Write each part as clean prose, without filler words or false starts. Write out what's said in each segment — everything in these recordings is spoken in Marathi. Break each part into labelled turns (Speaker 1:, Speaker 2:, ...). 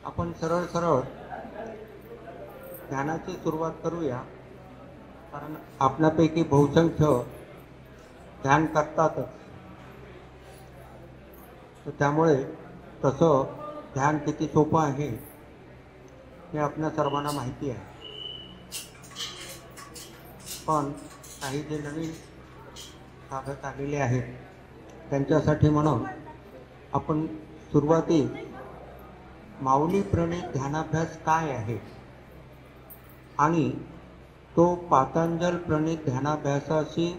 Speaker 1: आपण सरळ सरळ ध्यानाची सुरुवात करूया. कारण आपल्यापैकी बहुसंख्य ध्यान करतातच, तर त्यामुळे तसं ध्यान किती सोपं आहे हे आपल्या सर्वांना माहिती आहे. पण काही जे नवीन साधक आलेले आहेत त्यांच्यासाठी म्हणून आपण सुरुवातीस माऊली प्रणीत ध्यानाभ्यास काय आहे आणि तो पातंजल प्रणीत ध्यानाभ्यासाशी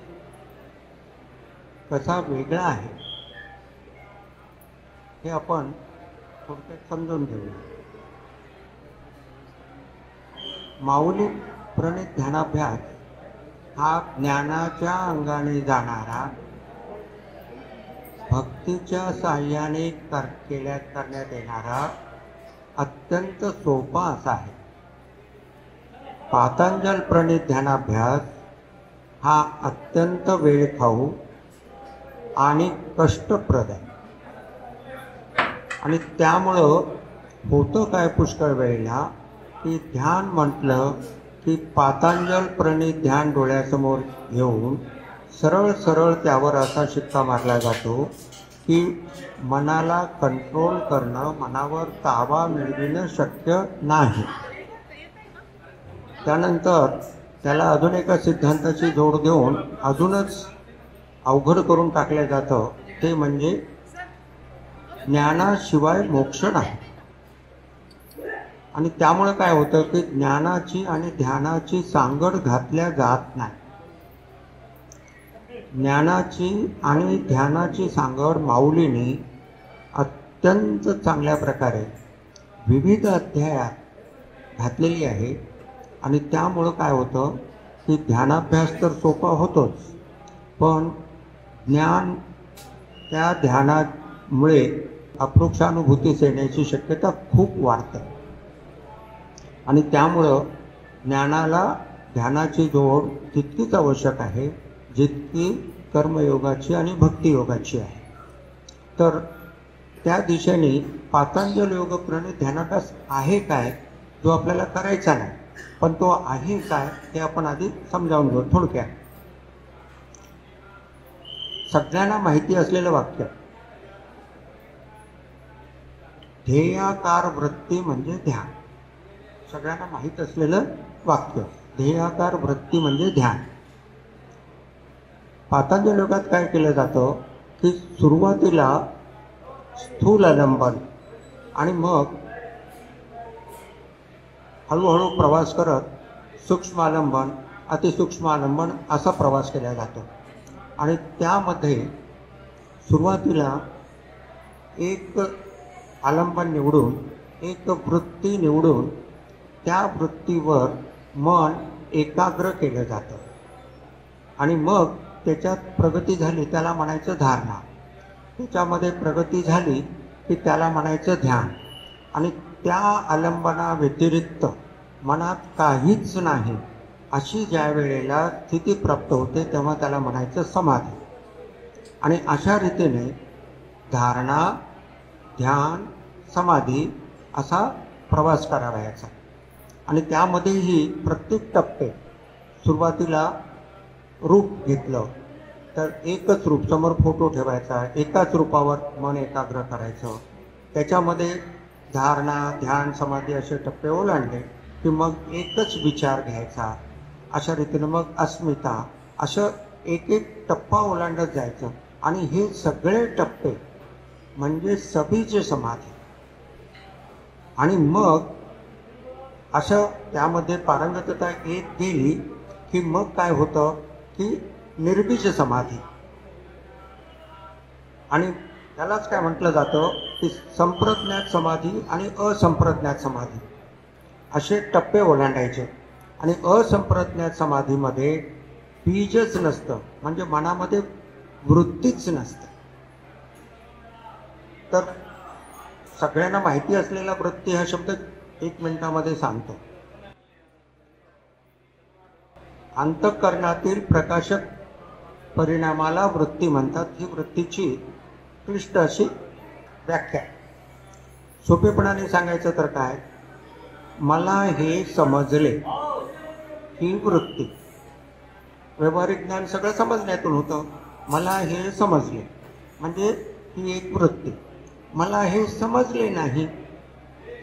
Speaker 1: कसा वेगळा आहे हे आपण थोडक्यात समजून घेऊया. माऊली प्रणीत ध्यानाभ्यास हा ज्ञानाच्या अंगाने जाणारा, भक्तीच्या साह्याने करण्यात येणारा अत्यंत सोपा असा आहे. पातंजल प्रणीत ध्यानाभ्यास हा अत्यंत वेळखाऊ आणि कष्टप्रद आहे. आणि त्यामुळं होतं काय पुष्कळ वेळेला की ध्यान म्हटलं की पातंजल प्रणीत ध्यान डोळ्यासमोर घेऊन सरळ सरळ त्यावर असा शिक्का मारला जातो की मनाला कंट्रोल करणं, मनावर ताबा मिळविणं शक्य नाही. त्यानंतर त्याला अजून एका सिद्धांताची जोड देऊन अजूनच अवघड करून टाकलं जातं, ते म्हणजे ज्ञानाशिवाय मोक्ष नाही. आणि त्यामुळे काय होतं की ज्ञानाची आणि ध्यानाची सांगड घातल्या जात नाही. ज्ञानाची आणि ध्यानाची सांगड माऊलीने अत्यंत चांगल्या प्रकारे विविध अध्यायात घातलेली आहे. आणि त्यामुळं काय होतं की ध्यानाभ्यास तर सोपा होतोच, पण ज्ञान त्या ध्यानामुळे अप्रोक्षानुभूतीस येण्याची शक्यता खूप वाढते. आणि त्यामुळं ज्ञानाला ध्यानाची जोड तितकीच आवश्यक आहे जितकी कर्मयोगाची आणि भक्तियोगाची आहे. तर त्या दिशेने पातंजल योग प्रणीत ध्यानाभ्यास आहे काय, जो आपल्याला करायचा नाही, पण तो आहे काय हे आपण आधी समजावून घेऊ. थोडक्यात सगळ्यांना माहिती असलेलं वाक्य, ध्येयाकार वृत्ती म्हणजे ध्यान. सगळ्यांना माहीत असलेलं वाक्य, ध्येयाकार वृत्ती म्हणजे ध्यान. पातंजल योगात काय केलं जातं की सुरुवातीला स्थूल आलंबन आणि मग हळूहळू प्रवास करत सूक्ष्म आलंबन, अतिसूक्ष्म आलंबन असा प्रवास केला जातो. आणि त्यामध्ये सुरुवातीला एक आलंबन निवडून, एक वृत्ती निवडून त्या वृत्तीवर मन एकाग्र केलं जातं. आणि मग त्याच्यात प्रगती झाली त्याला म्हणायचं धारणा, त्याच्यामध्ये प्रगती झाली की त्याला म्हणायचं ध्यान. आणि त्या आलंबना व्यतिरिक्त मनात काहीच नाही अशी ज्या वेळेला स्थिती प्राप्त होते तेव्हा त्याला म्हणायचं समाधी. आणि अशा रीतीने धारणा, ध्यान, समाधी असा प्रवास करावयाचा. आणि त्यामध्येही प्रत्येक टप्पे सुरुवातीला रूप घेतलं तर एकच रूप, समोर फोटो ठेवायचा, एकाच रूपावर मन एकाग्र करायचं. त्याच्यामध्ये धारणा, ध्यान, समाधी असे टप्पे ओलांडले की मग एकच विचार घ्यायचा. अशा रीतीनं मग अस्मिता, असं एक एक टप्पा ओलांडत जायचं. आणि हे सगळे टप्पे म्हणजे सबीज समाधी. आणि मग असं त्यामध्ये पारंगतता येत गेली की मग काय होतं की निर्बीज समाधी. आणि त्यालाच काय म्हटलं जातं की संप्रज्ञात समाधी आणि असंप्रज्ञात समाधी असे टप्पे ओलांडायचे. आणि असंप्रज्ञात समाधीमध्ये बीजच नसतं, म्हणजे मनामध्ये वृत्तीच नसतं. तर सगळ्यांना माहिती असलेला वृत्ती हा शब्द 1 मिनिटामध्ये सांगतो. अंतःकरणातील प्रकाशक परिणामाला वृत्ती म्हणतात. ही वृत्तीची क्लिष्ट अशी व्याख्या. सोपेपणाने सांगायचं तर काय, मला हे समजले ही वृत्ती. व्यावहारिक ज्ञान सगळं समजण्यातून होतं. मला हे समजले म्हणजे ही एक वृत्ती. मला हे समजले नाही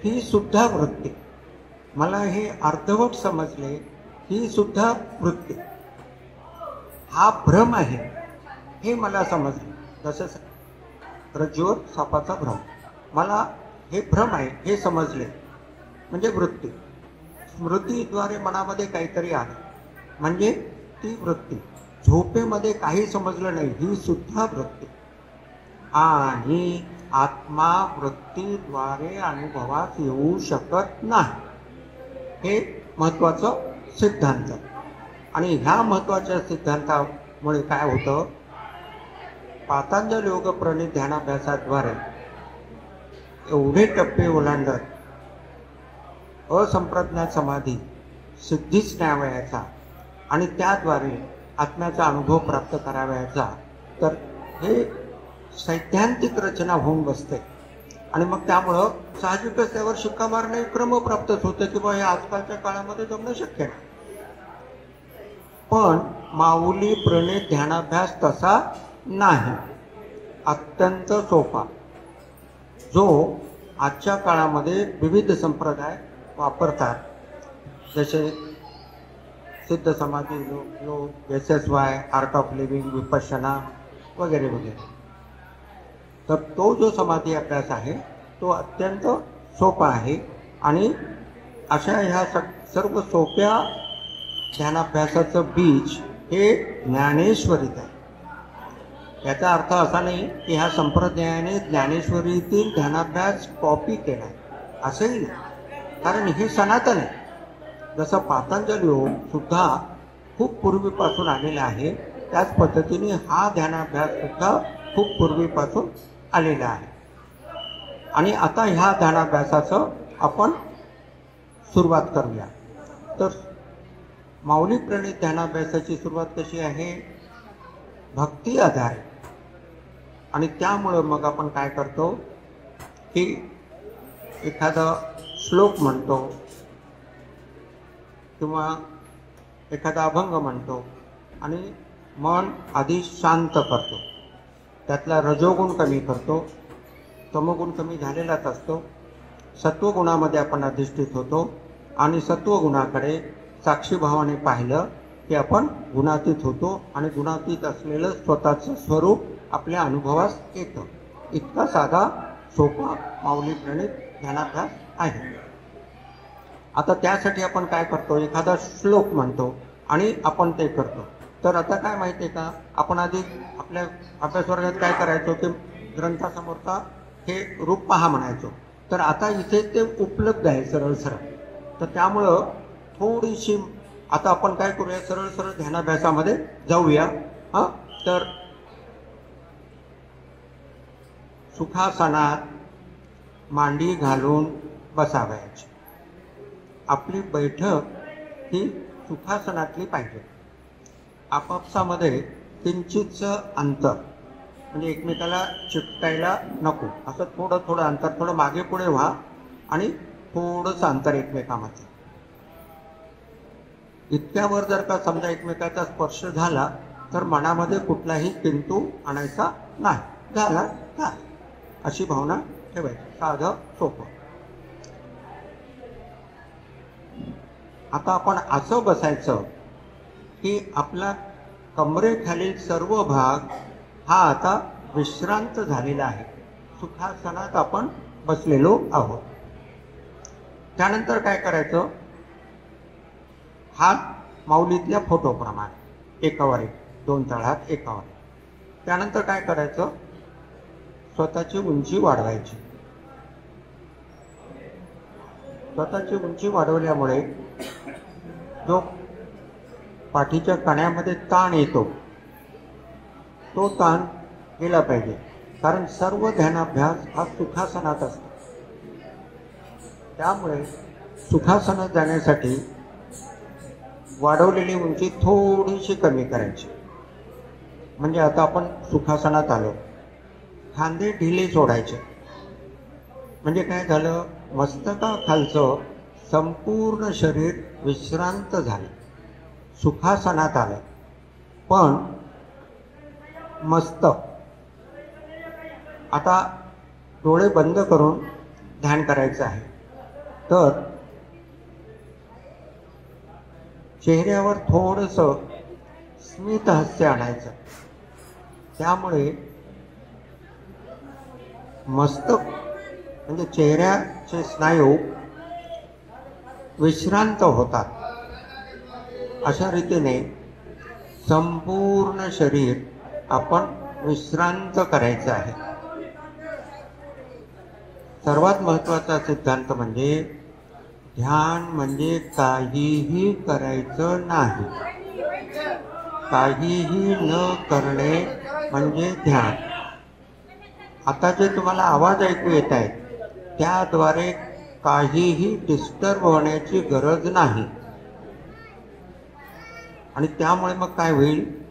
Speaker 1: ही सुद्धा वृत्ती. मला हे अर्धवट समजले ही सुद्धा वृत्ती. हा भ्रम आहे हे मला समजले. जसं रज्जूवर सापाचा भ्रम, मला हे भ्रम आहे हे समजले म्हणजे वृत्ती. स्मृतीद्वारे मनामध्ये काहीतरी आलं म्हणजे ती वृत्ती. झोपेमध्ये काही समजलं नाही ही सुद्धा वृत्ती. आणि आत्मा वृत्तीद्वारे अनुभवास येऊ शकत नाही हे महत्त्वाचं सिद्धांत. आणि ह्या महत्त्वाच्या सिद्धांतामुळे काय होतं, पातंजल योग प्रणित ध्यानाभ्यासाद्वारे एवढे टप्पे ओलांडत असंप्रज्ञात समाधी, सिद्धीच न्यावयाचा आणि त्याद्वारे आत्म्याचा अनुभव प्राप्त करावयाचा, तर हे सैद्धांतिक रचना होऊन बसते. आणि मग त्यामुळं साहजिकच त्यावर शिक्का मारणे क्रमप्राप्तच होतं की बा हे आजकालच्या काळामध्ये जमणं शक्य नाही. पण माऊली प्रणित ध्यानाभ्यास तसा नाही, अत्यंत सोपा, जो आजच्या काळामध्ये विविध संप्रदाय वापरतात. जसे सिद्ध समाधी योग, SSY, art of living, Vipassana वगैरे वगैरे. तर तो जो समाधी अभ्यास आहे तो अत्यंत सोपा आहे. आणि अशा ह्या सर्व सोप्या ध्यानाभ्यासाचं बीज हे ज्ञानेश्वरीत आहे. याचा अर्थ असा नाही की ह्या संप्रदायाने ज्ञानेश्वरीतील ध्यानाभ्यास कॉपी केला असंही नाही, कारण हे सनातन आहे. जसं पातंजल योग सुद्धा खूप पूर्वीपासून आलेला आहे, त्याच पद्धतीने हा ध्यानाभ्यास सुद्धा खूप पूर्वीपासून आलेला आहे. आणि आता ह्या ध्यानाभ्यासाचं आपण सुरुवात करूया. तर माऊली प्रणित ध्यानाभ्यासाची सुरुवात कशी आहे, भक्ती आधारे. आणि त्यामुळं मग आपण काय करतो की एखादा श्लोक म्हणतो किंवा एखादा अभंग म्हणतो आणि मन आधी शांत करतो. त्यातला रजोगुण कमी करतो, तमोगुण कमी झालेलाच असतो. सत्वगुणामध्ये आपण अधिष्ठित होतो आणि सत्वगुणाकडे साक्षीभावाने पाहिलं की आपण गुणातीत होतो आणि गुणातीत असलेलं स्वतःचं स्वरूप आपल्या अनुभवास येतं. इतका साधा सोपा माऊली प्रणित ध्यानाभ्यास आहे. आता त्यासाठी आपण काय करतो, एखादा श्लोक म्हणतो आणि आपण ते करतो. तर आता काय माहिती आहे का, आपण आधी आपल्या अभ्यास वर्गात काय करायचो की ग्रंथासमोरचा हे रूप पहा म्हणायचो. तर आता इथे ते उपलब्ध आहे सरळ सरळ. तर त्यामुळं थोडीशी आता आपण काय करूया, सरळ सरळ ध्यानाभ्यासामध्ये जाऊया. हां, तर सुखासनात मांडी घालून बसावयाची. आपली बैठक ही सुखासनातली पाहिजे. आपापसामध्ये किंचितचं अंतर, म्हणजे एकमेकाला चिकटायला नको, असं थोडं थोडं अंतर, थोडं मागे पुढे व्हा आणि थोडंसं अंतर एकमेकामध्ये. इतक्यावर जर का समजा एकमेकाचा स्पर्श झाला तर मनामध्ये कुठलाही किंतू आणायचा नाही. झाला का अशी भावना ठेवायची, साधं सोपं. आता आपण असं बसायचं की आपला कमरेखालील सर्व भाग हा आता विश्रांत झालेला आहे. सुखासनात आपण बसलेलो आहोत. त्यानंतर काय करायचं, हात माऊलीतल्या फोटोप्रमाणे एकावर एक, दोन तळहात एकावर. त्यानंतर काय करायचं, स्वतःची उंची वाढवायची. स्वतःची उंची वाढवल्यामुळे जो पाठीच्या कण्यामध्ये ताण येतो तो ताण गेला पाहिजे, कारण सर्व ध्यानाभ्यास हा सुखासनात असतो. त्यामुळे सुखासनात जाण्यासाठी वाढवलेली उंची थोडीशी कमी करायची. म्हणजे आता आपण सुखासनात आलो, खांदे ढिले सोडायचे, म्हणजे काय झालं, मस्तकाखालचं संपूर्ण शरीर विश्रांत झाले, सुखासनात आलं. पण मस्तक आता डोळे बंद करून ध्यान करायचं आहे. तर चेहऱ्यावर थोडंसं स्मित हास्य आणायचं. त्यामुळे मस्तक म्हणजे चेहऱ्याचे स्नायू विश्रांत होतात. अशा रीतीने संपूर्ण शरीर आपण विश्रांत करायचं आहे. सर्वात महत्त्वाचा सिद्धांत म्हणजे ध्यान म्हणजे काहीही करायचं नाही. काहीही न करणे म्हणजे ध्यान. आता जे तुम्हाला आवाज ऐकू येत आहेत त्याद्वारे काहीही डिस्टर्ब होण्याची गरज नाही. आणि त्यामुळे मग काय होईल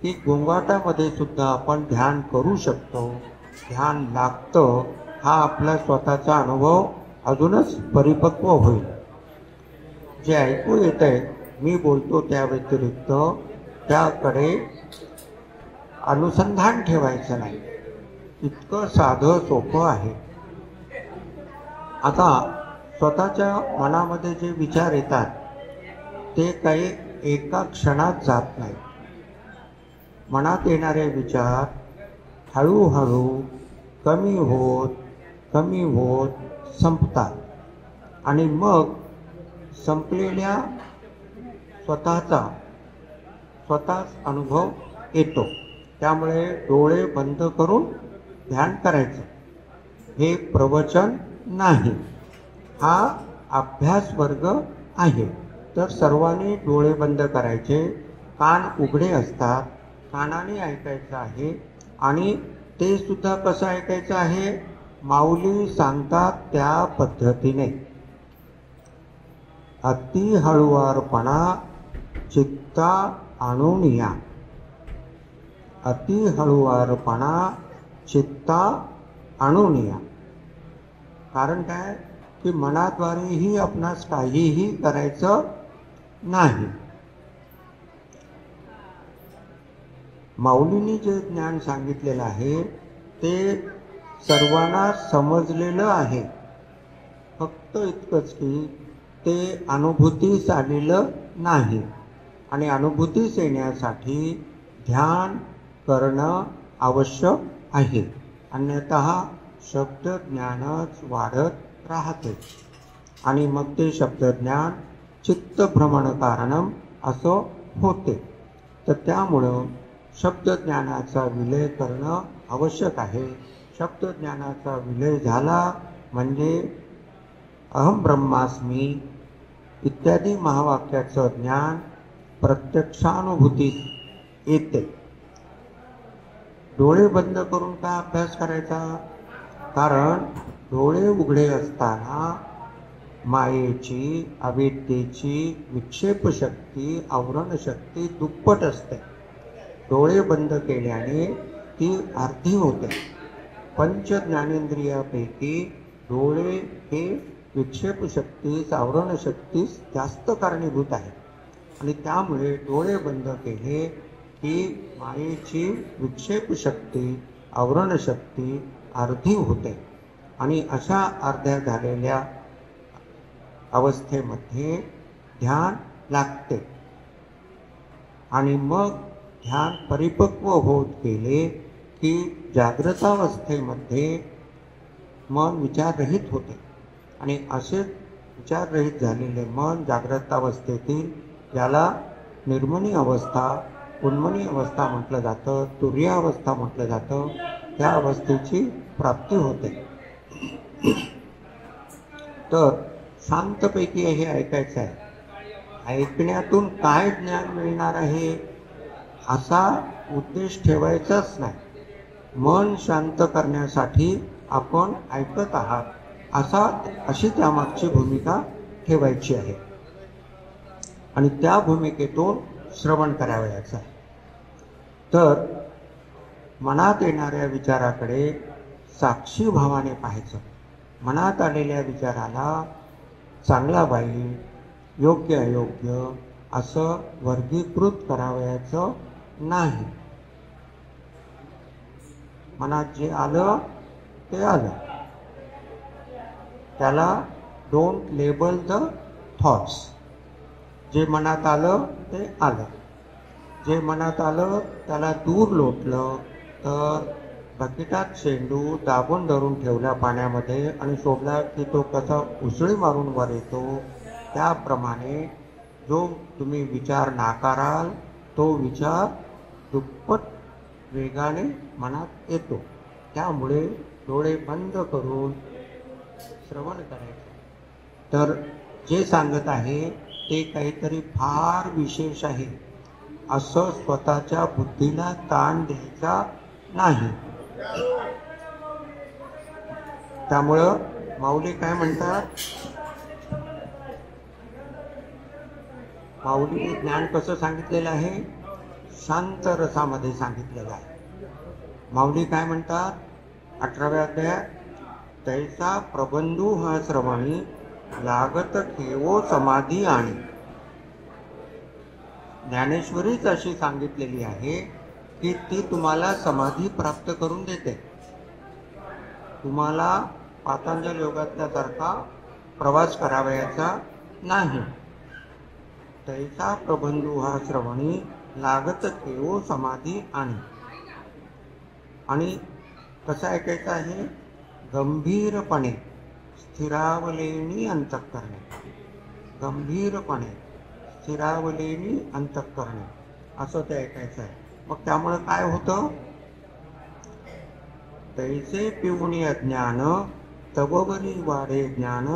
Speaker 1: की गोंगाटामध्ये सुद्धा आपण ध्यान करू शकतो, ध्यान लागतं, हा आपला स्वतःचा अनुभव अजूनच परिपक्व होईल. जे ऐकू येत आहे मी बोलतो त्या व्यतिरिक्त त्याकडे अनुसंधान ठेवायचं नाही. इतकं साधं सोपं आहे. आता स्वतःच्या मनामध्ये जे विचार येतात ते काही एका क्षणात जात नाही. मनात येणारे विचार हळूहळू कमी होत संपतात आणि मग संपलेल्या स्वतःच अनुभव येतो. त्यामुळे डोळे बंद करून ध्यान करायचं. हे प्रवचन नाही, हा अभ्यास वर्ग आहे. तर सर्वांनी डोळे बंद करायचे, कान उघडे असतात, कानाने ऐकायचं आहे. आणि ते सुद्धा कसं ऐकायचं आहे, माऊली सांगतात त्या पद्धतीने. अति हळुवारपणा चित्ता आणून या. अति हळुवारपणा चित्ता आणून या. कारण काय की मनाद्वारेही आपणास काहीही करायचं नाही. माऊलींनी जे ज्ञान सांगितलेलं आहे ते सर्वांना समजलेलं आहे. फक्त इतकंच की ते अनुभूतीस आलेलं नाही. आणि अनुभूतीस येण्यासाठी ध्यान करणं आवश्यक आहे. अन्यतः शब्दज्ञानच वाढत राहते आणि मग ते शब्दज्ञान चित्तभ्रमण कारणम असं होते. तर त्यामुळं शब्दज्ञानाचा विलय करणं आवश्यक आहे. शब्दज्ञानाचा विलय झाला म्हणजे अहम ब्रह्मास्मी इत्यादी महावाक्याचं ज्ञान प्रत्यक्षानुभूतीत येते. डोळे बंद करून का अभ्यास करायचा? कारण डोळे उघडे असताना मायेची, अविद्येची विक्षेप शक्ती, आवरण शक्ती दुप्पट असते. डोळे बंद केल्याने ती अर्धी होते. पंच ज्ञानेंद्रियापैकी डोळे हे विक्षेप शक्तीस, आवरण शक्तीस जास्त कारणीभूत आहे. आणि त्यामुळे डोळे बंद केले की मायेची विक्षेप शक्ती, आवरण शक्ती अर्धी होते. आणि अशा अर्ध्या झालेल्या अवस्थेमध्ये ध्यान लागते. आणि मग ध्यान परिपक्व होत गेले की जागृतावस्थेमध्ये मन विचाररहित होते. आणि असे विचाररहित झालेले मन जागृतावस्थेतील याला निर्मनी अवस्था, उन्मनी अवस्था म्हटलं जातं, तुर्यावस्था म्हटलं जातं. त्या अवस्थेची प्राप्ती होते. तर शांतपैकी हे ऐकायचं आहे. ऐकण्यातून काय ज्ञान मिळणार आहे असा उद्देश ठेवायचाच नाही. मन शांत करण्यासाठी आपण ऐकत आहात अशी त्यामागची भूमिका ठेवायची आहे. आणि त्या भूमिकेतून श्रवण करावयाचं आहे. तर मनात येणाऱ्या विचाराकडे साक्षी भावाने पाहायचं. मनात आलेल्या विचाराला चांगला वाईट योग्य अयोग्य असं वर्गीकृत करावयाचं नाही. मनात जे आलं ते आलं, त्याला डोंट लेबल द थॉट्स. जे मनात आलं ते आलं. जे मनात आलं त्याला दूर लोटलं तर बकेटात शेंडू दाबून धरून ठेवला पाण्यामध्ये आणि सोडला की तो कसा उसळी मारून वर येतो, त्याप्रमाणे जो तुम्ही विचार नाकाराल तो विचार दुप्पट वेगाने मनात येतो. त्यामुळे डोळे बंद करून श्रवण करायचं. तर जे सांगत आहे ते काहीतरी फार विशेष आहे असं स्वतःच्या बुद्धीला ताण द्यायचा नाही. त्यामुळं माऊली काय म्हणतात, माऊली ज्ञान कसं सांगितलेलं आहे, शांत रसामध्ये सांगितलेलं आहे. माऊली काय म्हणतात 18व्या अध्यायात, तैसा प्रबंधू हा श्रवणी लागत ठेवो समाधी आणि. ज्ञानेश्वरीच अशी सांगितलेली आहे की ती तुम्हाला समाधी प्राप्त करून देते. तुम्हाला पातंजल योगातल्यासारखा प्रवास करावयाचा नाही. तैसा प्रबंधू हा श्रवणी लागत ठेवो समाधी आणि. आणि कसं ऐकायचं आहे, गंभीरपणे स्थिरावलेनी अंतःकरणे. गंभीरपणे स्थिरावलेनी अंतःकरणे असं ते ऐकायचं आहे. मग त्यामुळे काय होतं, तैसे पिवणी अज्ञान तववरी वाढे ज्ञान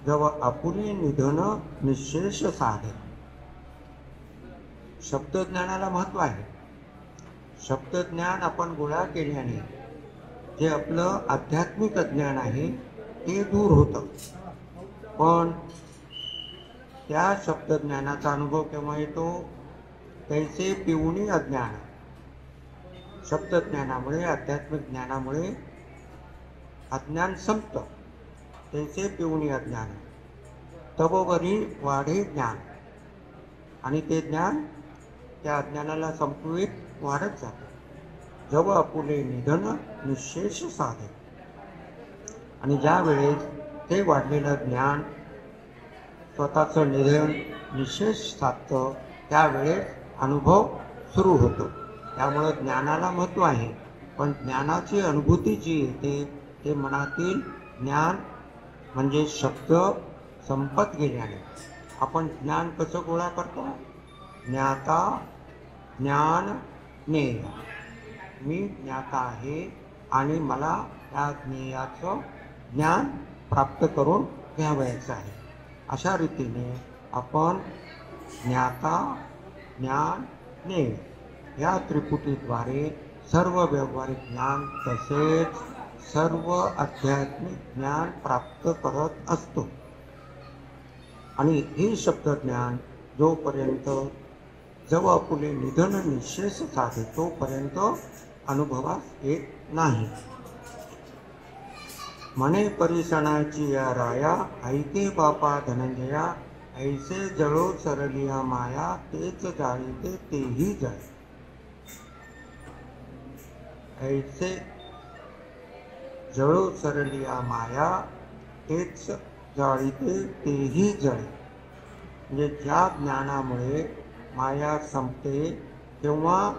Speaker 1: जव आपुले निधन निशेष साधे. शब्दज्ञानाला महत्व आहे. शब्दज्ञान आपण गोळा केल्याने जे आपलं आध्यात्मिक ज्ञान आहे ते दूर होतं. पण त्या शब्दज्ञानाचा अनुभव केव्हा येतो, तैसे पिवणी अज्ञान. शब्दज्ञानामुळे आध्यात्मिक ज्ञानामुळे अज्ञान संपतं. तैसे पिवणी अज्ञान तववरी वाढे ज्ञान. आणि ते ज्ञान त्या अज्ञानाला संपवित वाढत जातं. जव आपुले निधन निशेष साधे. आणि ज्या वेळेस ते वाढलेलं ज्ञान स्वतःचं निधन निशेष साधतं त्यावेळेस अनुभव सुरू होतो. त्यामुळं ज्ञानाला महत्त्व आहे. पण ज्ञानाची अनुभूती जी येते ते मनातील ज्ञान म्हणजे शब्द संपत गेल्याने. आपण ज्ञान कसं गोळा करतो, ज्ञाता ज्ञान ज्ञेय. मी ज्ञाता आहे आणि मला त्या ज्ञेयाचं ज्ञान प्राप्त करून घ्यावयाचं आहे. अशा रीतीने आपण ज्ञाता ज्ञान ज्ञेय या त्रिपुटीद्वारे सर्व व्यावहारिक ज्ञान तसेच सर्व आध्यात्मिक ज्ञान प्राप्त करत असतो. आणि हे शब्दज्ञान जोपर्यंत जव आपुले निधन निशेष साधे तोपर्यंत अनुभवास येत नाही. म्हणे परिसणाची या राया ऐके बापा धनंजया ऐसे जळो सरलिया माया तेच जाळीते तेही जळे. ऐसे जळो सरलिया माया तेच जाळीते तेही जळे. म्हणजे ज्या ज्ञानामुळे माया संपते तेव्हा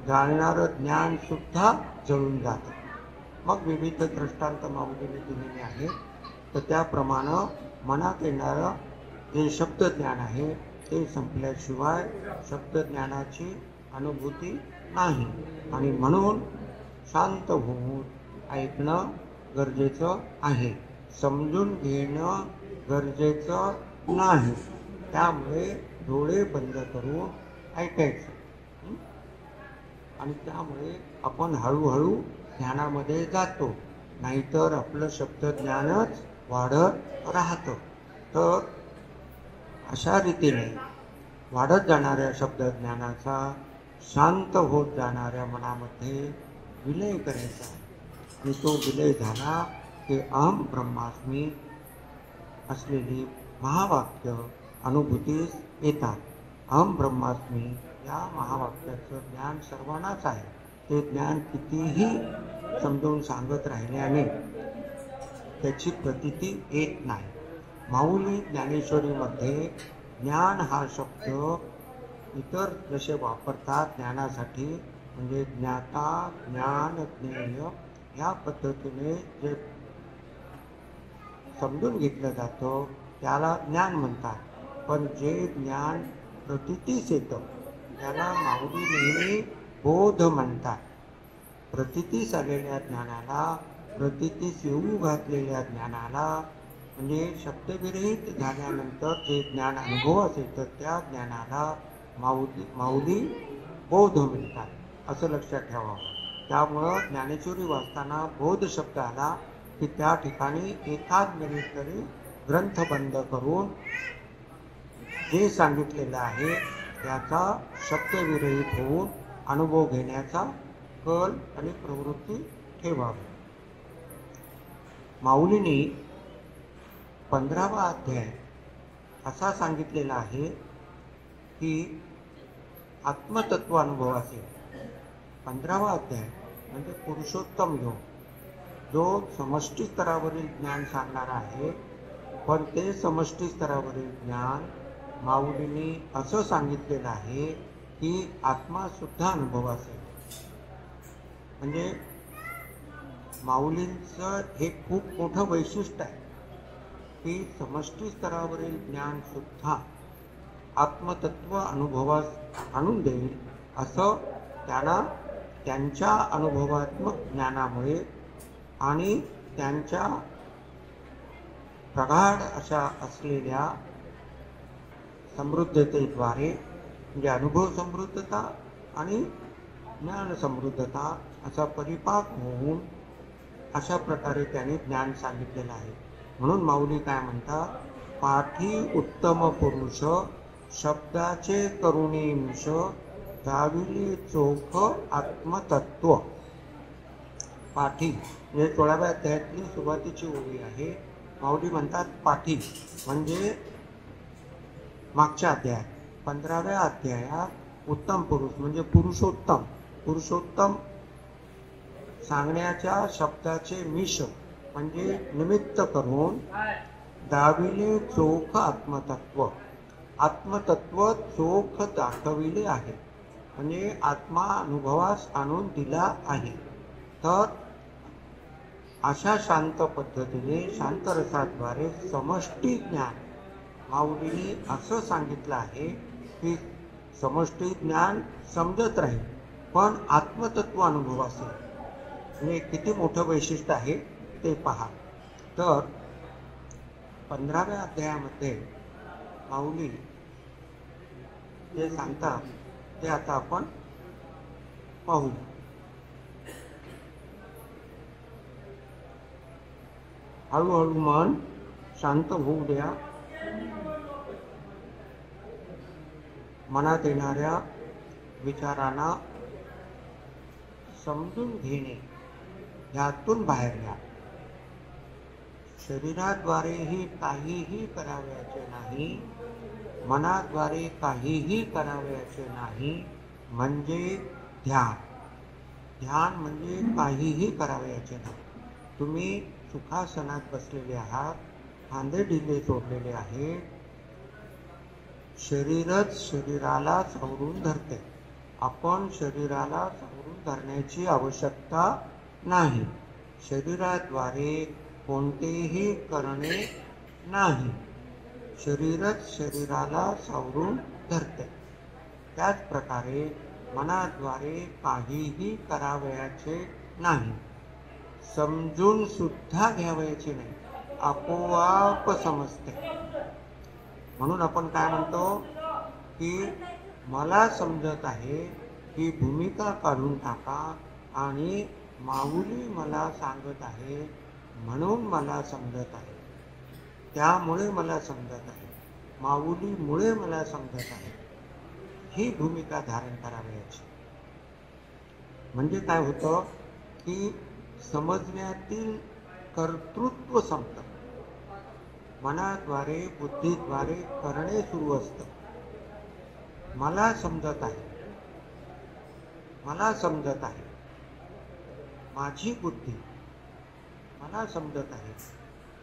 Speaker 1: जाणणारं ज्ञान सुद्धा जळून जातं. मग विविध दृष्टांत माऊलीने दिलेले आहेत. तर त्याप्रमाणे मनात येणारं जे शब्दज्ञान आहे ते संपल्याशिवाय शब्दज्ञानाची अनुभूती नाही. आणि म्हणून शांत होऊन ऐकणं गरजेचं आहे. समजून घेणं गरजेचं नाही. त्यामुळे डोळे बंद करून ऐकायचं. आणि त्यामुळे आपण हळूहळू ज्ञानामध्ये जातो. नाहीतर आपलं शब्दज्ञानच वाढत राहतं. तर अशा रीतीने वाढत जाणाऱ्या शब्दज्ञानाचा शांत होत जाणाऱ्या मनामध्ये विलय करायचा. आणि तो विलय झाला की अहम ब्रह्मास्मी असलेली महावाक्य अनुभूतीस येतात. अहम ब्रह्मास्मी या महावाक्याचं ज्ञान सर्वांनाच आहे. ते ज्ञान कितीही समजावून सांगत राहिल्याने त्याची प्रतीती येत नाही. माऊली ज्ञानेश्वरीमध्ये ज्ञान हा शब्द इतर जसे वापरतात ज्ञानासाठी, म्हणजे ज्ञाता, ज्ञान, ज्ञेय या पद्धतीने जे समजून घेतलं जातं त्याला ज्ञान म्हणतात. पण जे ज्ञान प्रतीतीस येतं त्याला माऊली नेहमी बोध म्हणतात. प्रतीतीस आलेल्या ज्ञानाला, प्रतीतीस येऊ घातलेल्या ज्ञानाला, म्हणजे शब्दविरहित झाल्यानंतर जे ज्ञान अनुभवास येतं त्या ज्ञानाला माऊली बोध म्हणतात, असं लक्षात ठेवावं. त्यामुळं ज्ञानेश्वरी वाचताना बोध शब्द आला की त्या ठिकाणी एखाद मिनिट तरी ग्रंथ बंद करून जे सांगितलेलं आहे त्याचा शब्दविरहित होऊन अनुभव घेण्याचा कल आणि प्रवृत्ती ठेवावी. माऊलीने 15वा अध्याय असा सांगितलेला आहे की आत्मतत्व अनुभवाचे. 15वा अध्याय म्हणजे पुरुषोत्तम योग, जो समष्टी स्तरावरील ज्ञान सांगणारा आहे. पण ते समष्टी स्तरावरील ज्ञान माऊलीने असं सांगितलेलं आहे की आत्मा सुद्धा अनुभवाचे. म्हणजे माऊलींचं हे खूप मोठं वैशिष्ट्य आहे की समष्टी स्तरावरील ज्ञान सुद्धा आत्मतत्व अनुभवास आणून देईल, असं त्यांना त्यांच्या अनुभवात्मक ज्ञानामुळे आणि त्यांच्या प्रगाढ अशा असलेल्या समृद्धतेद्वारे, म्हणजे अनुभव समृद्धता आणि ज्ञान समृद्धता असा परिपाक होऊन अशा प्रकारे त्यांनी ज्ञान सांगितलेलं आहे. म्हणून माऊली काय म्हणतात, पाठी उत्तम पुरुष शब्दाचे करुणींश दाविली चोख आत्मतत्व. पाठी म्हणजे 16व्या अध्यायातली सुरुवातीची ओळी आहे. माऊली म्हणतात पाठी म्हणजे मागच्या अध्यायात. 15व्या अध्यायात उत्तम पुरुष म्हणजे पुरुषोत्तम, पुरुषोत्तम सांगण्याच्या शब्दाचे मिश म्हणजे निमित्त करून दाविले चोख आत्मतत्व, आत्मतत्व चोख दाखविले आहे, म्हणजे आत्मा अनुभवास आणून दिला आहे. तर अशा शांत पद्धतीने शांत रसाद्वारे समष्टी ज्ञान माऊलीने असं सांगितलं आहे की समष्टी ज्ञान समजत राहील पण आत्मतत्व अनुभव असेल. म्हणजे किती मोठं वैशिष्ट्य आहे ते पहा. तर 15व्या अध्यायामध्ये माऊली जे सांगतात ते आता आपण पाहूया. हळूहळू मन शांत होऊ द्या. मनात येणाऱ्या विचारांना समजून घेणे, यातून बाहेर या. शरीराद्वारेही काहीही करावयाचे नाही, मनाद्वारे काहीही करावयाचे नाही, म्हणजे ध्यान. ध्यान म्हणजे काहीही करावयाचे नाही. तुम्ही सुखासनात बसलेले आहात, खांदे ढिले सोडलेले आहे, शरीरच शरीराला सावरून धरते. आपण शरीराला सावरून धरण्याची आवश्यकता नाही. शरीराद्वारे कोणतेही करणे नाही, शरीरच शरीराला सावरून धरते. त्याचप्रकारे मनाद्वारे काहीही करावयाचे नाही, समजून सुद्धा घ्यावयाचे नाही, आपोआप समजते. म्हणून आपण काय म्हणतो की मला समजत आहे ही भूमिका काढून टाका आणि माऊली मला सांगत आहे म्हणून मला समजत आहे, त्यामुळे मला समजत आहे, माऊलीमुळे मला समजत आहे, ही भूमिका धारण करावयाची. म्हणजे काय होतं की समजण्यातील कर्तृत्व संपतं. मनाद्वारे बुद्धीद्वारे करणे सुरू असतं. मला समजत आहे, मला समजत आहे, माझी बुद्धी मला समजत आहे,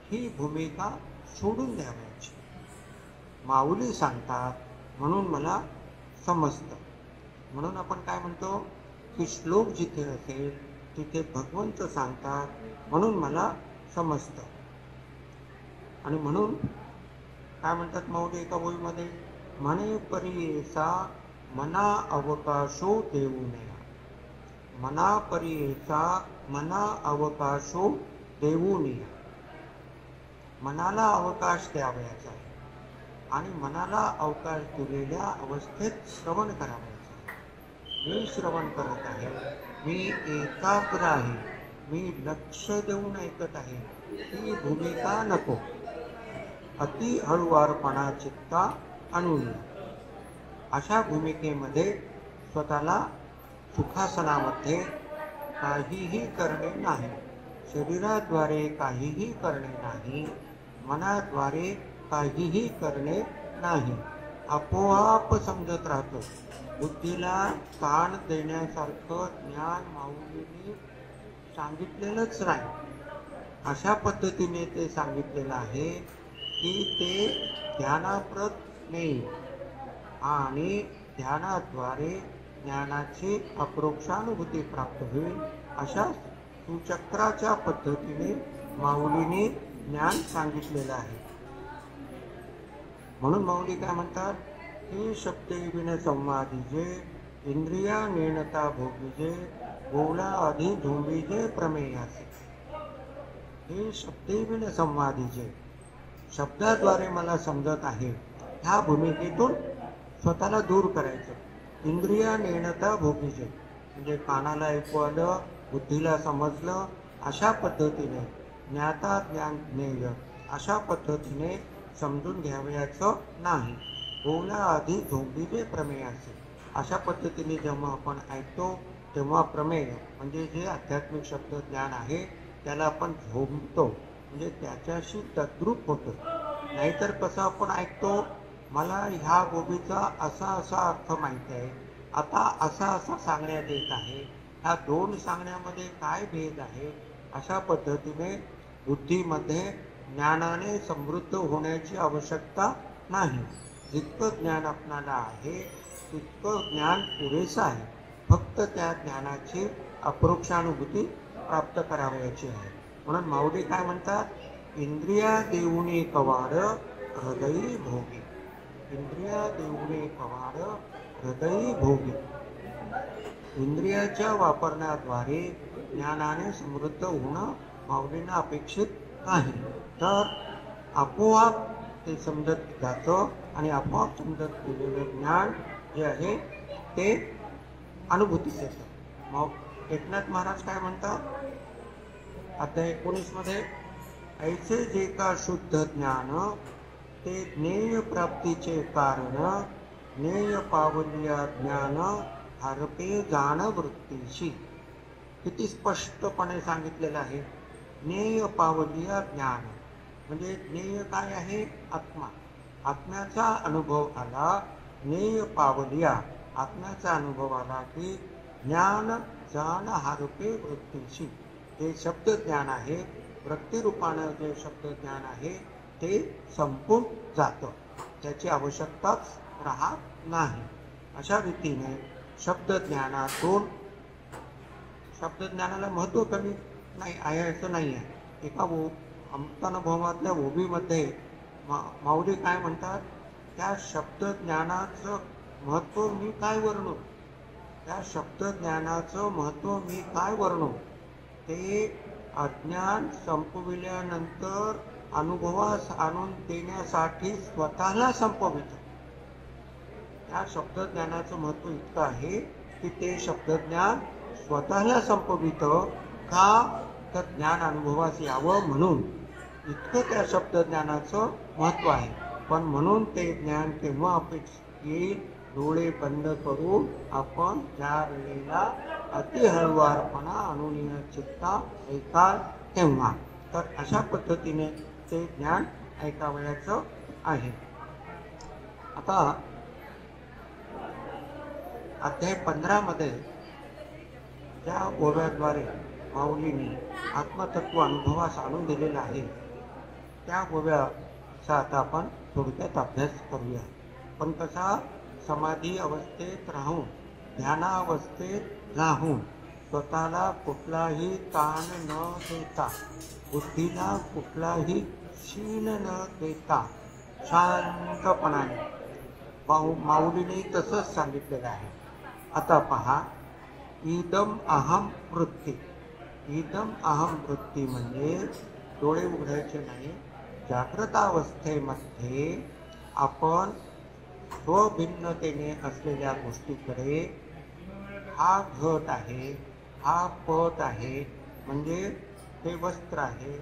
Speaker 1: ही भूमिका सोडून द्यावयाची. माऊली सांगतात म्हणून मला समजतं. म्हणून आपण काय म्हणतो की श्लोक जिथे असेल तिथे भगवंत सांगतात म्हणून मला समजतं. आणि म्हणून काय म्हणतात माऊली एका ओळीमध्ये, म्हणे परीयेसा मना अवकाशो देऊ नया. मना परीयेसा मना अवकाशो देऊ नया. मनाला अवकाश द्यावयाचा आहे आणि मनाला अवकाश दिलेल्या अवस्थेत श्रवण करावयाचं आहे. मी श्रवण करत आहे, मी एकाग्र आहे, मी लक्ष देऊन ऐकत आहे, ही भूमिका नको. अति हळुवारपणा चित्ता आणून अशा भूमिकेमध्ये स्वतःला सुखासनामध्ये काहीही करणे नाही, शरीराद्वारे काहीही करणे नाही, मनाद्वारे काहीही करणे नाही. आपोआप समजत राहतो. बुद्धीला ताण देण्यासारखं ज्ञान माऊलींनी सांगितलेलंच नाही. अशा पद्धतीने ते सांगितलेलं आहे की ते ध्यानाप्रत नेईल आणि ध्यानाद्वारे ज्ञानाची अपरोक्षानुभूती प्राप्त होईल. अशा सुचक्राच्या पद्धतीने माऊलीने ज्ञान सांगितलेलं आहे. म्हणून माऊली काय म्हणतात, हे शब्दे विन संवादिजे, इंद्रिया नेणता भोगीजे, बोला आधी झोंबीजे प्रमेयाचे. हे शब्दे विन संवादिजे, शब्दाद्वारे मला समजत आहे, ह्या भूमिकेतून स्वतःला दूर करायचं. इंद्रिया नेणता भोगीजे म्हणजे कानाला ऐकू आलं, बुद्धीला समजलं, अशा पद्धतीने ज्ञाता ज्ञान ज्ञेय अशा पद्धतीने समजून घ्यावयाचं नाही. बोला आधी झोंबीजे प्रमेयाचे. अशा पद्धतीने जेव्हा आपण ऐकतो तेव्हा प्रमेय म्हणजे जे आध्यात्मिक शब्द ज्ञान आहे त्याला आपण झोंबतो, म्हणजे त्याच्याशी तद्रूप होतो. नाहीतर कसं आपण ऐकतो, मला ह्या गोबीचा असा असा अर्थ माहिती आहे, आता असा असा सांगण्यात येत आहे, ह्या दोन सांगण्यामध्ये काय भेद आहे, अशा पद्धतीने बुद्धीमध्ये ज्ञानाने समृद्ध होण्याची आवश्यकता नाही. जितकं ज्ञान आपणाला आहे तितकं ज्ञान पुरेसं आहे. फक्त त्या ज्ञानाची अपरोक्षानुभूती प्राप्त करावयाची आहे. म्हणून माऊली काय म्हणतात, इंद्रिया देऊनी कवाड हृदयी भोगी. इंद्रिया देऊनी कवाड हृदयी भोगी. इंद्रियाच्या वापरण्याद्वारे ज्ञानाने समृद्ध होणं माऊलींना अपेक्षित नाही. तर आपोआप ते समजत जातं आणि आपोआप समजत गेलेलं ज्ञान जे आहे ते अनुभूतीस येतं. मग एकनाथ महाराज काय म्हणतात अध्याय 19 मध्ये, ऐसे जे का शुद्ध ज्ञान ते ज्ञेय प्राप्तीचे कारण, ज्ञेय पावलिया ज्ञान हरपे जाण वृत्तीशी. किती स्पष्टपणे सांगितलेलं आहे. ज्ञेय पावलिया ज्ञान म्हणजे ज्ञेय काय आहे, आत्मा. आत्म्याचा अनुभव आला, ज्ञेय पावलिया आत्म्याचा अनुभव आला की ज्ञान जाण हरपे वृत्तीशी. ते शब्द ज्ञान आहे, वृत्तीरूपानं जे शब्द ज्ञान आहे ते संपून जातं, त्याची आवश्यकताच राहत नाही. अशा रीतीने शब्दज्ञानातून, शब्दज्ञानाला महत्त्व कमी नाही आहे असं नाही आहे. एका अमृतानुभवातल्या ओबीमध्ये माऊली काय म्हणतात, त्या शब्दज्ञानाचं महत्त्व मी काय वर्णू, त्या शब्दज्ञानाचं महत्त्व मी काय वर्णू, ते अज्ञान संपविल्यानंतर अनुभवास आणून देण्यासाठी स्वतःला संपवितं. त्या शब्दज्ञानाचं महत्त्व इतकं आहे की ते शब्दज्ञान स्वतःला संपवितं. का तर ज्ञान अनुभवास यावं म्हणून इतकं त्या शब्दज्ञानाचं महत्त्व आहे. पण म्हणून ते ज्ञान केव्हा अपेक्षित येईल, डोळे बंद करून आपण ज्या वेळेला अति हळुवारपणा आणून चित्ता ऐकाल तेव्हा. तर अशा पद्धतीने ते ज्ञान ऐकावयाचं आहे. आता अध्याय 15 मध्ये ज्या ओव्याद्वारे माऊलींनी आत्मतत्व अनुभवास आणून दिलेलं आहे त्या ओव्याचा आता आपण थोडक्यात अभ्यास करूया. पण कसा, समाधी अवस्थेत राहून, ध्यानावस्थेत राहून, स्वतःला कुठलाही ताण न देता, बुद्धीला कुठलाही क्षीण न देता शांतपणाने माऊलीने तसंच सांगितलेलं आहे. आता पहा, इदम अहम वृत्ती. इदम अहम वृत्ती म्हणजे डोळे उघडायचे नाही. जागृत अवस्थेमध्ये आपण स्वभिन्नतेने असलेल्या गोष्टीकडे, हा घट आहे, हा पट आहे, म्हणजे हे वस्त्र आहे,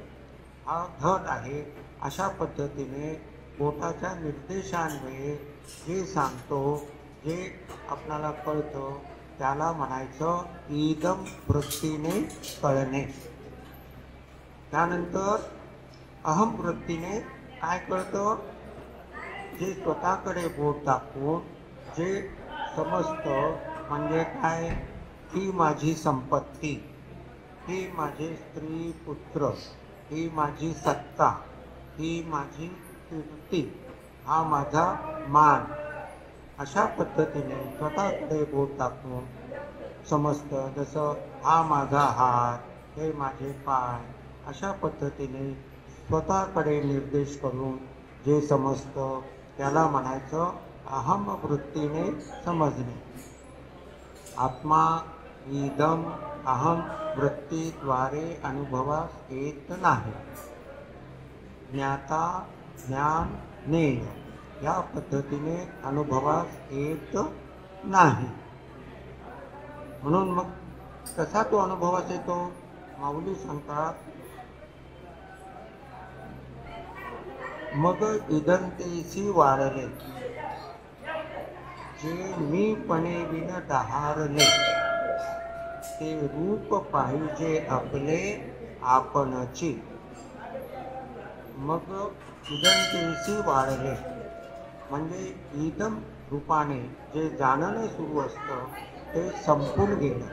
Speaker 1: हा घट आहे, अशा पद्धतीने बोटाच्या निर्देशांमुळे जे सांगतो, जे आपणाला कळतं, त्याला म्हणायचं इदम वृत्तीने कळणे. त्यानंतर अहम वृत्तीने काय कळतं, जे स्वतःकडे बोट दाखवून जे समजतं, म्हणजे काय, ही माझी संपत्ती, ही माझे स्त्री पुत्र, ही माझी सत्ता, ही माझी कीर्ती, हा माझा मान, अशा पद्धतीने स्वतःकडे बोट दाखवून समजतं. जसं हा माझा हात, हे माझे पाय, अशा पद्धतीने स्वतःकडे निर्देश करून जे समजतं त्याला म्हणायचं अहम वृत्तीने समजणे. आत्मा इदम अहम वृत्तीद्वारे अनुभवास येत नाही. ज्ञाता, ज्ञान, ज्ञेय या पद्धतीने अनुभवास येत नाही. म्हणून मग कसा तो अनुभवास येतो, माऊली सांगतात, मग इदंतेसी वारले, जे मीपणे विन डहारले, ते रूप पाहिजे आपले आपणची. मग इदंतेसी वाढले म्हणजे इदम रूपाने जे जाणणे सुरू असतं ते संपून गेलं.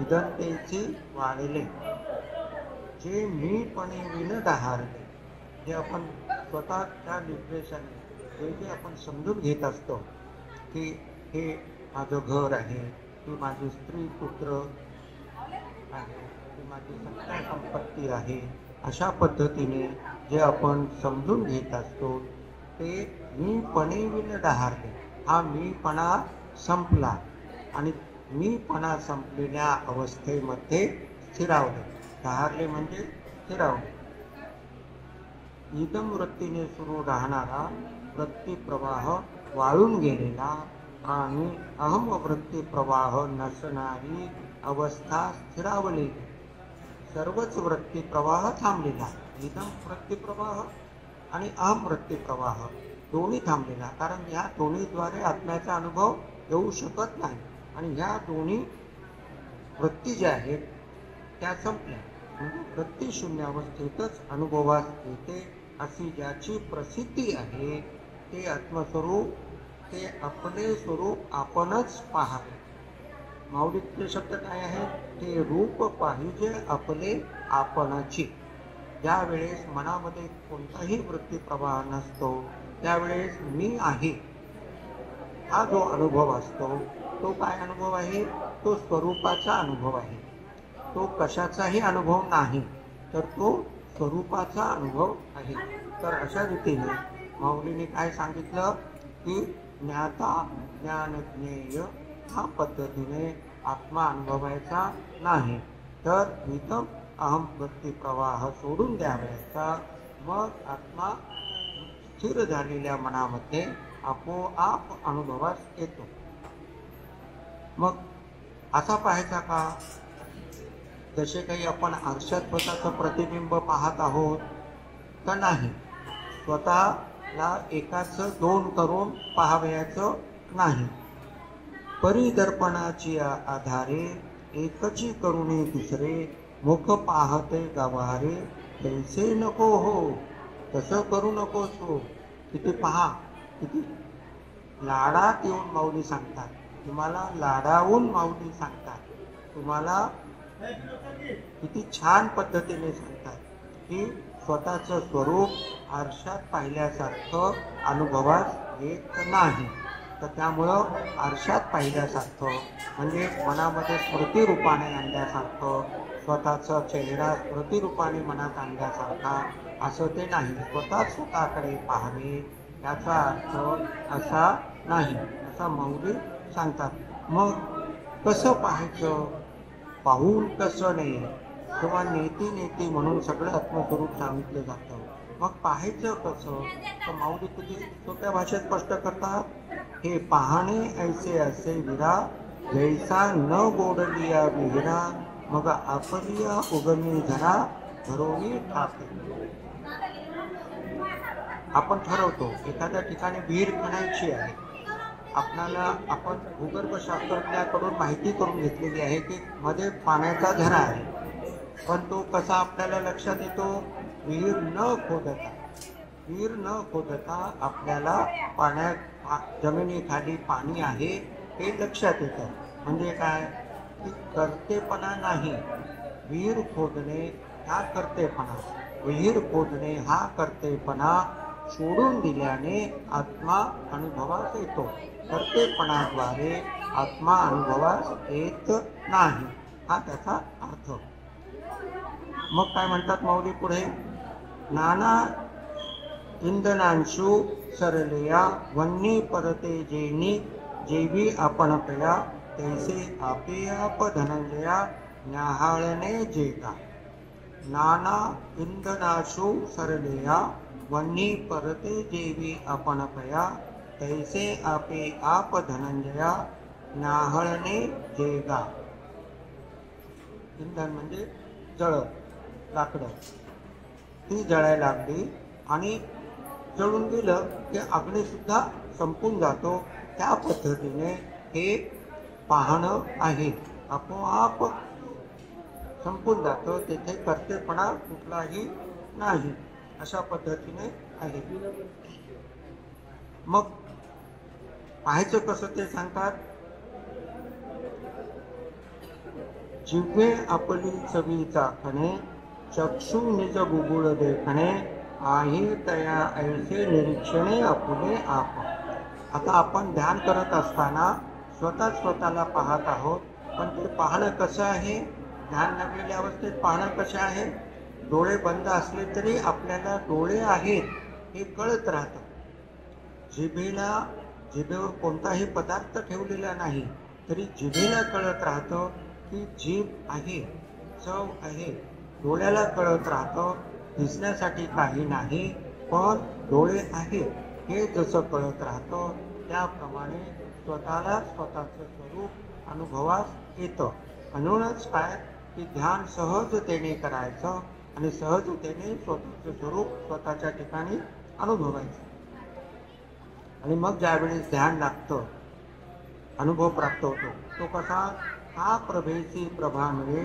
Speaker 1: इदंतेसी वाढले, जे मीपणे विन डहारले, जे आपण स्वतःच्या निर्देशाने जे जे आपण समजून घेत असतो की हे माझं घर आहे, ही माझी स्त्री पुत्र आहे, ही माझी सत्ता संपत्ती आहे, अशा पद्धतीने जे आपण समजून घेत असतो ते मीपणे विन डहारले. हा मीपणा संपला आणि मीपणा संपलेल्या अवस्थेमध्ये स्थिरावले. डहारले म्हणजे स्थिरावले. इदम वृत्तीने सुरू राहणारा वृत्ती प्रवाह वाळून गेलेला आणि अहम वृत्ती प्रवाह नसणारी अवस्था स्थिरावली. सर्वच वृत्ती प्रवाह थांबलेला. इदम वृत्ती प्रवाह आणि अहम वृत्ती प्रवाह दोन्ही थांबलेला. कारण ह्या दोन्हीद्वारे आत्म्याचा अनुभव येऊ शकत नाही आणि ह्या दोन्ही वृत्ती ज्या आहेत त्या संपल्या. म्हणजे वृत्ती शून्य अवस्थेतच अनुभवास येते अशी ज्याची प्रसिद्धी आहे ते आत्मस्वरूप, ते आपले स्वरूप आपणच पाहावे. माऊलीचे शब्द काय आहे, ते रूप पाहिजे आपले आपणची. ज्या वेळेस मनामध्ये कोणताही वृत्ती प्रवाह नसतो त्यावेळेस मी आहे हा जो अनुभव असतो तो काय अनुभव आहे, तो स्वरूपाचा अनुभव आहे. तो कशाचाही अनुभव नाही, तर तो स्वरूपाचा अनुभव आहे. तर अशा रीतीने माऊलीने काय सांगितलं की ज्ञाता, ज्ञान, ज्ञेय ह्या पद्धतीने आत्मा अनुभवायचा नाही, तर इदम अहम वृत्ती प्रवाह सोडून द्यावयाचा. मग आत्मा स्थिर झालेल्या मनामध्ये आपोआप अनुभवास येतो. मग असा पाहायचा का, जसे काही आपण आरशात स्वतःचं प्रतिबिंब पाहत आहोत का नाही. स्वतःला एकाच दोन करून पाहावयाचं नाही. परिदर्पणाची आधारे एकची करुणे दुसरे मुख पाहते गवारे तैसे नको हो, तसं करू नकोस हो. किती पहा, किती लाडात येऊन माऊली सांगतात, तुम्हाला लाडावून माऊली सांगतात, तुम्हाला किती छान पद्धतीने सांगतात की स्वतःचं स्वरूप आरशात पाहिल्यासारखं अनुभवास येत नाही. तर त्यामुळं आरशात पाहिल्यासारखं म्हणजे मनामध्ये स्मृतिरूपाने आणल्यासारखं, स्वतःचा चेहरा स्मृतिरूपाने मनात आणल्यासारखा असं ते नाही. स्वतःकडे पाहावे याचा अर्थ असा नाही, असा माऊली सांगतात. मग कसं पाहायचं, पाहून कसं नाही किंवा नेती नेती म्हणून सगळं आत्मस्वरूप सांगितलं जातं. मग पाहायचं कसं, तर माऊली किती सोप्या भाषेत स्पष्ट करतात. हे पाहणे ऐसे असे विरा, जैसा न गोडलिया विहिरा, मग आपलिया उगमी धरा, घरोनी ठाके. आपण ठरवतो एखाद्या ठिकाणी विहीर खणायची आहे, आपण भूगर्भशास्त्रज्ञाकडून माहिती करून घेतलेली आहे की मध्ये पाण्याचा झरा आहे, पण तो कसा आपल्याला लक्षात येतो, विहीर न खोदता आपल्याला जमिनीखाली पाणी आहे हे लक्षात येतं. म्हणजे काय की कर्तेपणा नाही, विहीर खोदणे हा कर्तेपणा, विहीर खोदणे हा कर्तेपणा सोडून दिल्याने आत्मा अनुभवास येतो. कर्तेपणाद्वारे आत्मा अनुभवास येत नाही, हा त्याचा अर्थ. मग काय म्हणतात माऊली पुढे, नाना इंधनांशू सरलया, वन्नी परते जेनी, जेवी आपण पया, तैसे आपे आप धनंजया, न्याहाळणे जेता. नाना इंधनाशु सरलया, वन्नी परते जेवी आपण पया, तैसे आपे आप धनंजया, न्याहाळणे जेगा. इंधन म्हणजे जळ, लाकडं, ती जळायला लागली आणि जळून गेलं की अग्नीसुद्धा संपून जातो. त्या पद्धतीने हे पाहणं आहे, आपोआप संपून जातं, तेथे कर्तेपणा कुठलाही नाही, अशा पद्धतीने आहे. मग पाहायचं कसं ते सांगतात. जिव्हे आपली चवी चाखणे, चक्षु निज बुबुळ देखणे, आहे तया ऐसे निरीक्षणे आपुले आप. आता आपण ध्यान करत असताना स्वतःला पाहत आहोत, पण ते पाहणं कसं आहे, ध्यान लागलेल्या अवस्थेत पाहणं कसं आहे. डोळे बंद असले तरी आपल्याला डोळे आहेत हे कळत राहतं. जिभेवर कोणताही पदार्थ ठेवलेला नाही तरी जिभेला कळत राहतं की जीभ आहे, चव आहे. डोळ्याला कळत राहतं दिसण्यासाठी काही नाही, पण डोळे आहेत हे जसं कळत राहतं, त्याप्रमाणे स्वतःला स्वतःचं स्वरूप अनुभवास येतं. म्हणूनच काय की ध्यान सहजतेने करायचं आणि सहजतेने स्वतःचं स्वरूप स्वतःच्या ठिकाणी अनुभवायचं. आणि मग ज्यावेळेस ध्यान लागतं, अनुभव प्राप्त होतो, तो कसा, हा प्रभेसी प्रभा मिळे,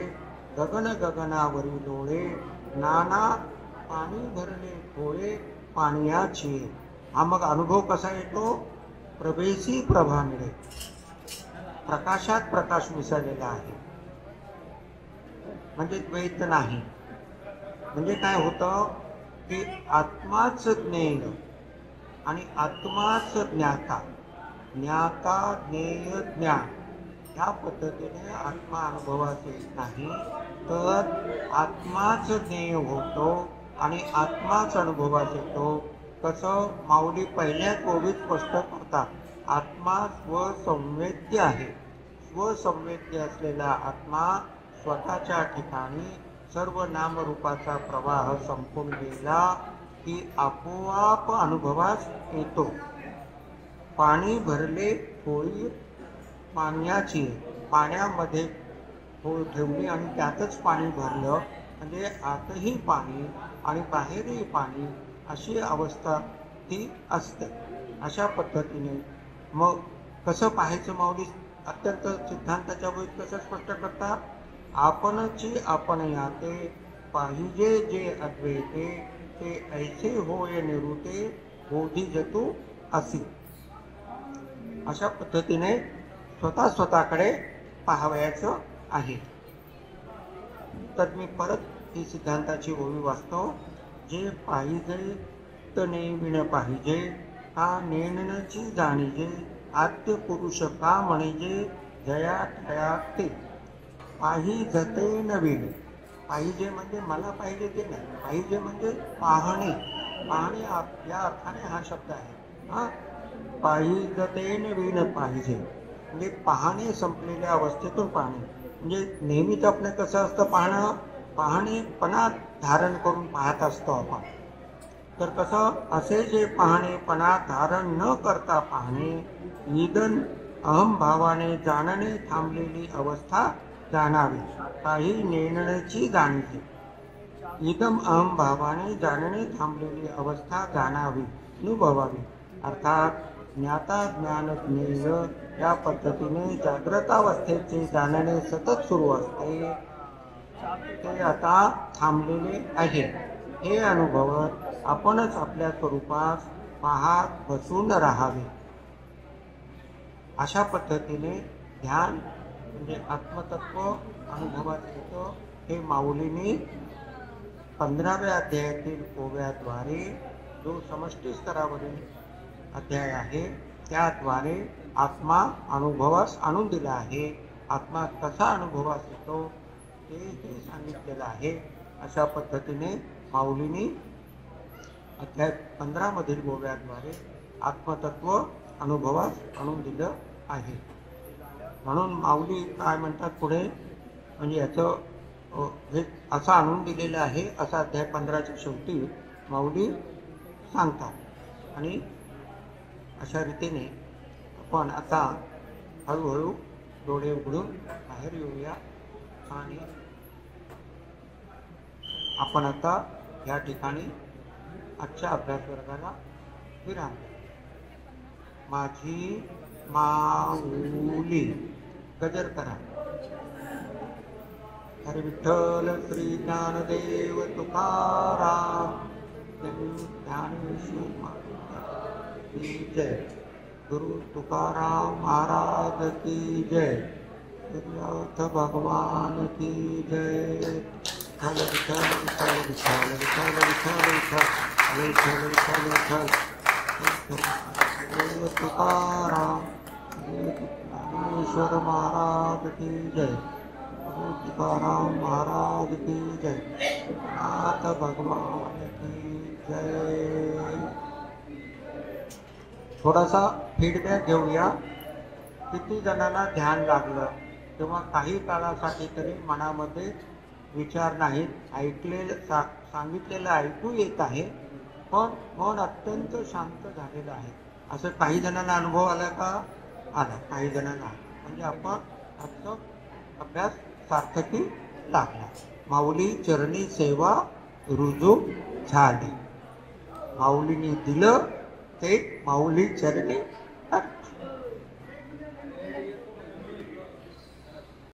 Speaker 1: गगन गगनावरी डोळे, नाना पाणी भरले डोळे पाण्याची. हा मग अनुभव कसा येतो, प्रभेसी प्रभा मिळे, प्रकाशात प्रकाश मिसळलेला आहे, म्हणजे द्वैत नाही. म्हणजे काय होतं की आत्माच ज्ञेय आणि आत्माच ज्ञाता, ज्ञाता ज्ञेय ज्ञान, या पद्धतीने आत्मा अनुभवास येत नाही, तर आत्माच ज्ञेय होतो आणि आत्माच अनुभवास येतो. कसं, माऊली पहिल्याच ओळीत स्पष्ट करतात, आत्मा स्वसंवेद्य आहे. स्वसंवेद्य असलेला आत्मा स्वतःच्या ठिकाणी सर्व नामरूपाचा प्रवाह संपून गेला की आपोआप अनुभवास येतो. पाणी भरले होळी पाण्याची, पाण्यामध्ये होळ ठेवली आणि त्यातच पाणी भरलं म्हणजे आतही पाणी आणि बाहेरही पाणी, अशी अवस्था ती असते. अशा पद्धतीने मग कसं पाहायचं, माऊली अत्यंत सिद्धांताच्या वहीत कसं स्पष्ट करतात, आपणची आपण याते, पाहिजे जे अद्वैते ते ऐसे होय निवृत्ते बोधी जतू असी. अशा पद्धतीने स्वतःकडे पाहावयाचं आहे. तर मी परत ही सिद्धांताची ओवी वाचतो. जे पाहिजे तने विण पाहिजे हा नेणची जाणीजे आद्य पुरुष का म्हणजे जया ठया ते. पाहिजते नवीन. पाहिजे म्हणजे मला पाहिजे ते नाही. पाहिजे म्हणजे पाहणे. पाहणे या अर्थाने हा शब्द आहे. हा पाहिजते नवीन पाहिजे म्हणजे पाहणे, संपलेल्या अवस्थेतून पाहणे. म्हणजे नेहमीच आपलं कसं असतं, पाहणेपणा धारण करून पाहत असतो आपण. तर कसं असे जे पाहणेपणा धारण न करता पाहणे, निदन अहम भावाने जाणणे थांबलेली अवस्था जाणावी. काही नेणण्याची जाणीवी. इदम अहम भावाने जाणणे थांबलेली अवस्था जाणावी, अनुभवावी. अर्थात ज्ञाता ज्ञान ज्ञेय या पद्धतीने जागृतावस्थेचे जाणणे सतत सुरू असते, ते आता थांबलेले आहे. हे अनुभवत आपणच आपल्या स्वरूपात पाहत बसून राहावे. अशा पद्धतीने ध्यान म्हणजे आत्मतत्व अनुभवात येतं. हे माऊलींनी 15व्या अध्यायातील ओव्याद्वारे, जो समष्टी स्तरावरील अध्याय आहे त्याद्वारे आत्मा अनुभवास आणून दिला आहे. आत्मा कसा अनुभवास येतो ते सांगितलेलं आहे. अशा पद्धतीने माऊलींनी अध्याय 15 मधील ओव्याद्वारे आत्मतत्व अनुभवास आणून दिलं आहे. म्हणून माऊली काय म्हणतात पुढे, म्हणजे याचं हे असं आणून दिलेलं आहे असा अध्याय 15च्या शेवटी माऊली सांगतात. आणि अशा रीतीने आपण आता हळूहळू डोळे उघडून बाहेर येऊया. आणि आपण आता या ठिकाणी आजच्या अभ्यास वर्गाला विराम. माझी माऊली गजर करा. हरे विठ्ठल श्री ज्ञानदेव तुकाराम ज्ञानेश्वर महाराज की जय. गुरु तुकाराम महाराज की जय. तीर्थ भगवान की जय. विठ्ठल विठ्ठल विठ्ठल विठ्ठल विठ्ठल विठ्ठल विठ्ठल विठ्ठल विठ्ठल विठ्ठल. तुकाराम ज्ञानेश्वर महाराज की जय. तुकाराम महाराज की जय. नाथ भगवान की जय. थोडासा फीडबॅक घेऊया. किती जणांना ध्यान लागलं किंवा काही काळासाठी तरी मनामध्ये विचार नाहीत, सांगितलेलं ऐकू येत आहे, पण मन अत्यंत शांत झालेलं आहे, असं काही जणांना अनुभव आला का? आला. काही जणांना. म्हणजे आपण आजचा अभ्यास सार्थकी लागला. माऊली चरणी सेवा रुजू झाली. माऊलीने दिलं ते माऊली चरणी